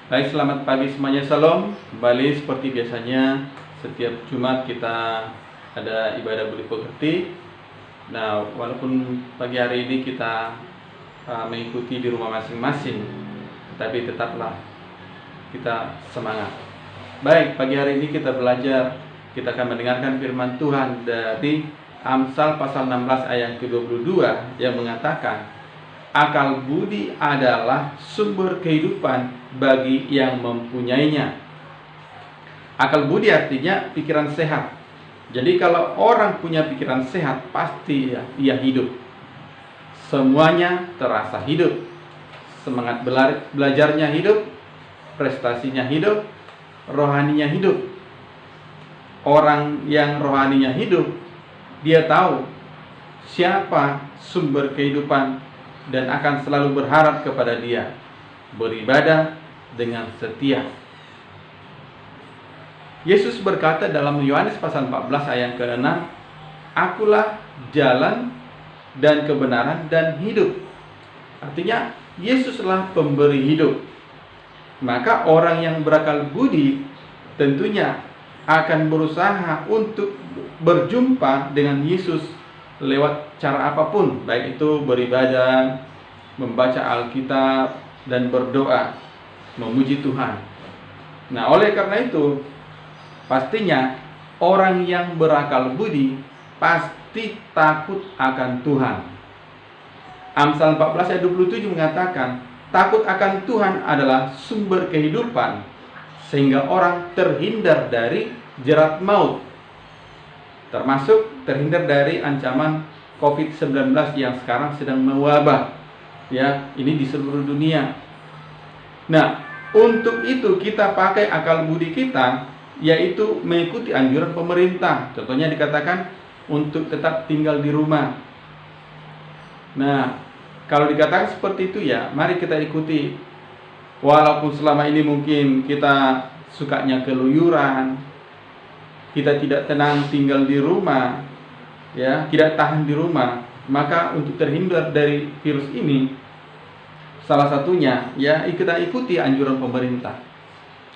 Baik, selamat pagi semuanya, Shalom. Kembali seperti biasanya, setiap Jumat kita ada ibadah budi pekerti. Nah, walaupun pagi hari ini kita mengikuti di rumah masing-masing, tapi tetaplah kita semangat. Baik, pagi hari ini kita belajar, kita akan mendengarkan firman Tuhan dari Amsal pasal 16 ayat ke-22 yang mengatakan, akal budi adalah sumber kehidupan bagi yang mempunyainya. Akal budi artinya pikiran sehat. Jadi kalau orang punya pikiran sehat, pasti ia hidup. Semuanya terasa hidup. Semangat belajarnya hidup, prestasinya hidup, rohaninya hidup. Orang yang rohaninya hidup, dia tahu siapa sumber kehidupan dan akan selalu berharap kepada dia, beribadah dengan setia. Yesus berkata dalam Yohanes pasal 14 ayat ke-6, akulah jalan dan kebenaran dan hidup. Artinya Yesuslah pemberi hidup. Maka orang yang berakal budi tentunya akan berusaha untuk berjumpa dengan Yesus lewat cara apapun, baik itu beribadah, membaca Alkitab, dan berdoa, memuji Tuhan. Nah, oleh karena itu, pastinya orang yang berakal budi pasti takut akan Tuhan. Amsal 14 ayat 27 mengatakan, takut akan Tuhan adalah sumber kehidupan, sehingga orang terhindar dari jerat maut, termasuk terhindar dari ancaman COVID-19 yang sekarang sedang mewabah, ya, ini di seluruh dunia. Nah, untuk itu kita pakai akal budi kita, yaitu mengikuti anjuran pemerintah. Contohnya dikatakan untuk tetap tinggal di rumah. Nah, kalau dikatakan seperti itu, ya mari kita ikuti. Walaupun selama ini mungkin kita sukanya keluyuran, kita tidak tenang tinggal di rumah, ya, tidak tahan di rumah, maka untuk terhindar dari virus ini, salah satunya ya kita ikuti anjuran pemerintah.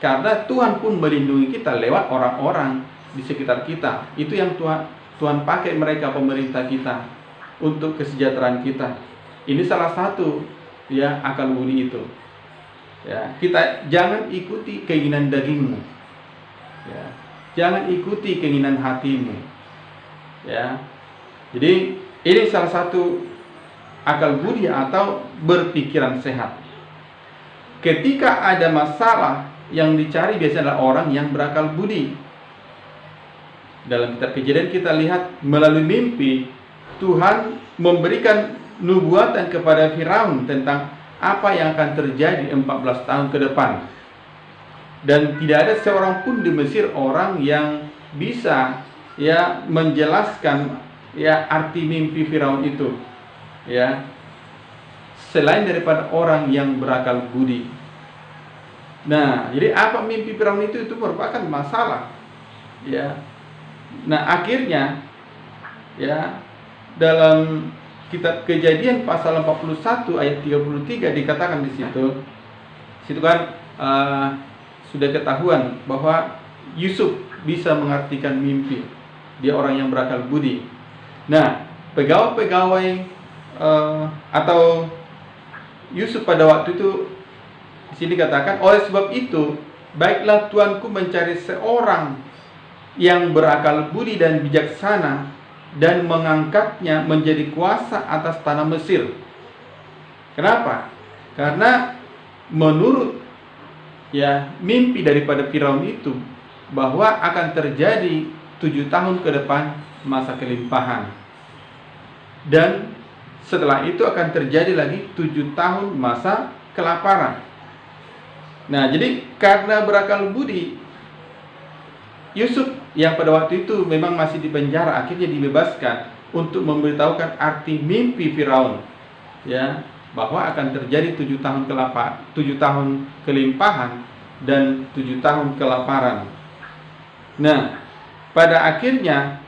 Karena Tuhan pun melindungi kita lewat orang-orang di sekitar kita. Itu yang Tuhan pakai mereka, pemerintah kita, untuk kesejahteraan kita. Ini salah satu ya akal budi itu. Ya, kita jangan ikuti keinginan dagingmu. Ya, jangan ikuti keinginan hatimu. Ya. Jadi ini salah satu akal budi atau berpikiran sehat. Ketika ada masalah, yang dicari biasanya adalah orang yang berakal budi. Dalam kitab Kejadian kita lihat melalui mimpi Tuhan memberikan nubuatan kepada Firaun tentang apa yang akan terjadi 14 tahun ke depan. Dan tidak ada seorang pun di Mesir orang yang bisa ya menjelaskan ya arti mimpi Firaun itu, ya, selain daripada orang yang berakal budi. Nah, jadi apa mimpi Firaun itu merupakan masalah, ya. Nah, akhirnya ya dalam kitab Kejadian pasal 41 ayat 33 dikatakan di situ kan sudah ketahuan bahwa Yusuf bisa mengartikan mimpi. Dia orang yang berakal budi. Nah, pegawai-pegawai atau Yusuf pada waktu itu di sini katakan, oleh sebab itu baiklah tuanku mencari seorang yang berakal budi dan bijaksana dan mengangkatnya menjadi kuasa atas tanah Mesir. Kenapa? Karena menurut ya mimpi daripada Firaun itu bahwa akan terjadi 7 tahun ke depan masa kelimpahan, dan setelah itu akan terjadi lagi 7 tahun masa kelaparan. Nah, jadi karena berakal budi, Yusuf yang pada waktu itu memang masih di penjara akhirnya dibebaskan untuk memberitahukan arti mimpi Firaun, ya, bahwa akan terjadi 7 tahun kelimpahan dan 7 tahun kelaparan. Nah, pada akhirnya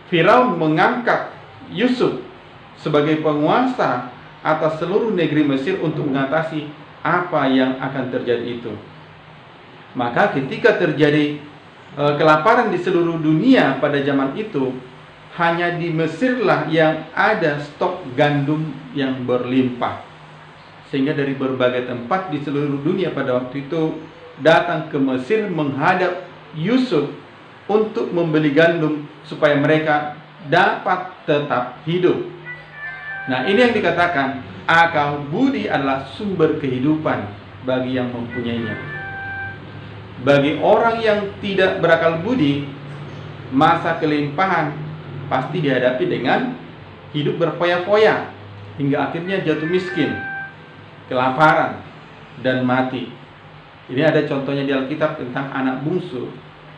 Firaun mengangkat Yusuf sebagai penguasa atas seluruh negeri Mesir untuk mengatasi apa yang akan terjadi itu. Maka ketika terjadi kelaparan di seluruh dunia pada zaman itu, hanya di Mesirlah yang ada stok gandum yang berlimpah. Sehingga dari berbagai tempat di seluruh dunia pada waktu itu datang ke Mesir menghadap Yusuf untuk membeli gandum supaya mereka dapat tetap hidup. Nah, ini yang dikatakan akal budi adalah sumber kehidupan bagi yang mempunyainya. Bagi orang yang tidak berakal budi, masa kelimpahan pasti dihadapi dengan hidup berfoya-foya hingga akhirnya jatuh miskin, kelaparan, dan mati. Ini ada contohnya di Alkitab tentang anak bungsu,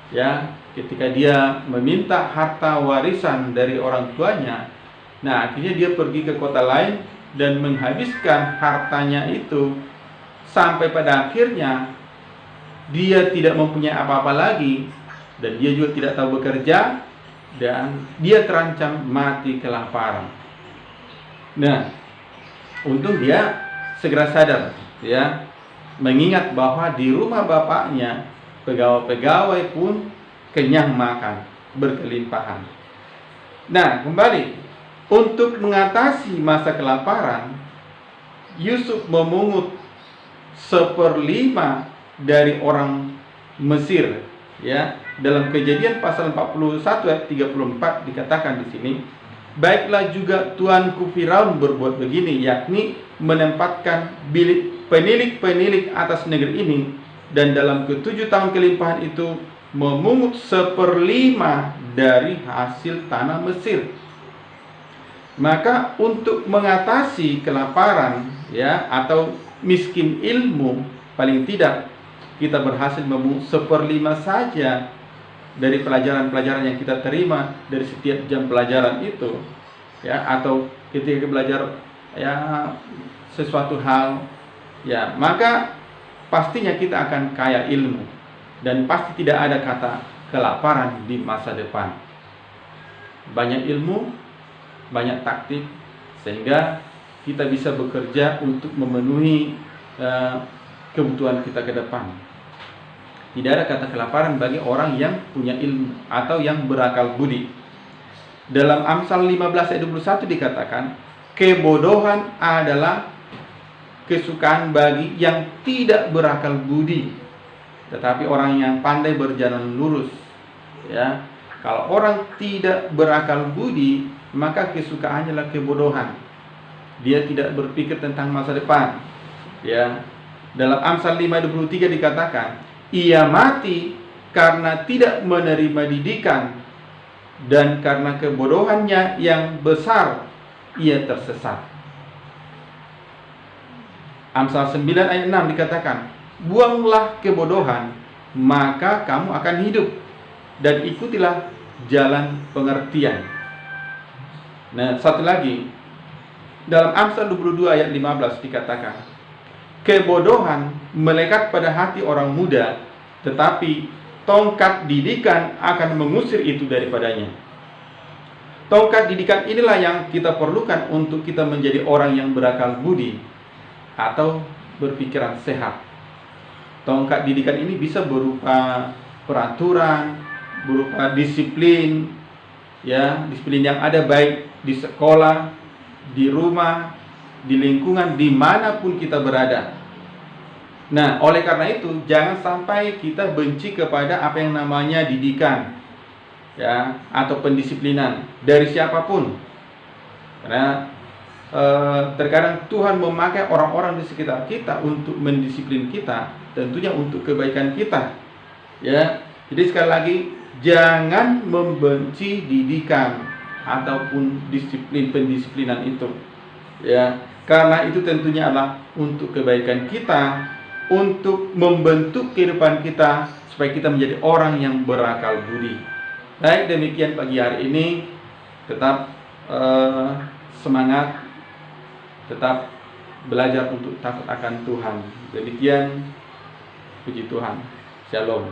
ya, ketika dia meminta harta warisan dari orang tuanya. Nah, akhirnya dia pergi ke kota lain dan menghabiskan hartanya itu sampai pada akhirnya dia tidak mempunyai apa-apa lagi dan dia juga tidak tahu bekerja dan dia terancam mati kelaparan. Nah, untung dia segera sadar, ya, mengingat bahwa di rumah bapaknya pegawai-pegawai pun kenyang makan, berkelimpahan. Nah, kembali untuk mengatasi masa kelaparan, Yusuf memungut 1/5 dari orang Mesir, ya. Dalam Kejadian pasal 41 ayat 34 dikatakan di sini, baiklah juga tuanku Firaun berbuat begini, yakni menempatkan penilik-penilik atas negeri ini, dan dalam ke-7 tahun kelimpahan itu memungut 1/5 dari hasil tanah Mesir. Maka untuk mengatasi kelaparan, ya, atau miskin ilmu, paling tidak kita berhasil memungut 1/5 saja dari pelajaran-pelajaran yang kita terima dari setiap jam pelajaran itu, ya, atau ketika belajar, ya, sesuatu hal, ya, maka pastinya kita akan kaya ilmu dan pasti tidak ada kata kelaparan di masa depan. Banyak ilmu, banyak taktik, sehingga kita bisa bekerja untuk memenuhi kebutuhan kita ke depan. Tidak ada kata kelaparan bagi orang yang punya ilmu atau yang berakal budi. Dalam Amsal 15 ayat 21 dikatakan, kebodohan adalah kesukaan bagi yang tidak berakal budi, tetapi orang yang pandai berjalan lurus. Ya, kalau orang tidak berakal budi, maka kesukaannya adalah kebodohan. Dia tidak berpikir tentang masa depan. Ya, dalam Amsal 5:23 dikatakan, ia mati karena tidak menerima didikan, dan karena kebodohannya yang besar ia tersesat. Amsal 9 ayat 6 dikatakan, buanglah kebodohan, maka kamu akan hidup, dan ikutilah jalan pengertian. Nah, satu lagi, dalam Amsal 22 ayat 15 dikatakan, kebodohan melekat pada hati orang muda, tetapi tongkat didikan akan mengusir itu daripadanya. Tongkat didikan inilah yang kita perlukan untuk kita menjadi orang yang berakal budi atau berpikiran sehat. Tongkat didikan ini bisa berupa peraturan, berupa disiplin, ya, disiplin yang ada baik di sekolah, di rumah, di lingkungan, dimanapun kita berada. Nah, oleh karena itu jangan sampai kita benci kepada apa yang namanya didikan, ya, atau pendisiplinan dari siapapun. Karena terkadang Tuhan memakai orang-orang di sekitar kita untuk mendisiplin kita, tentunya untuk kebaikan kita. Ya, jadi sekali lagi jangan membenci didikan ataupun disiplin pendisiplinan itu. Ya, karena itu tentunya adalah untuk kebaikan kita, untuk membentuk kehidupan kita supaya kita menjadi orang yang berakal budi. Baik, demikian pagi hari ini. Tetap semangat, tetap belajar untuk takut akan Tuhan. Demikian, puji Tuhan. Shalom.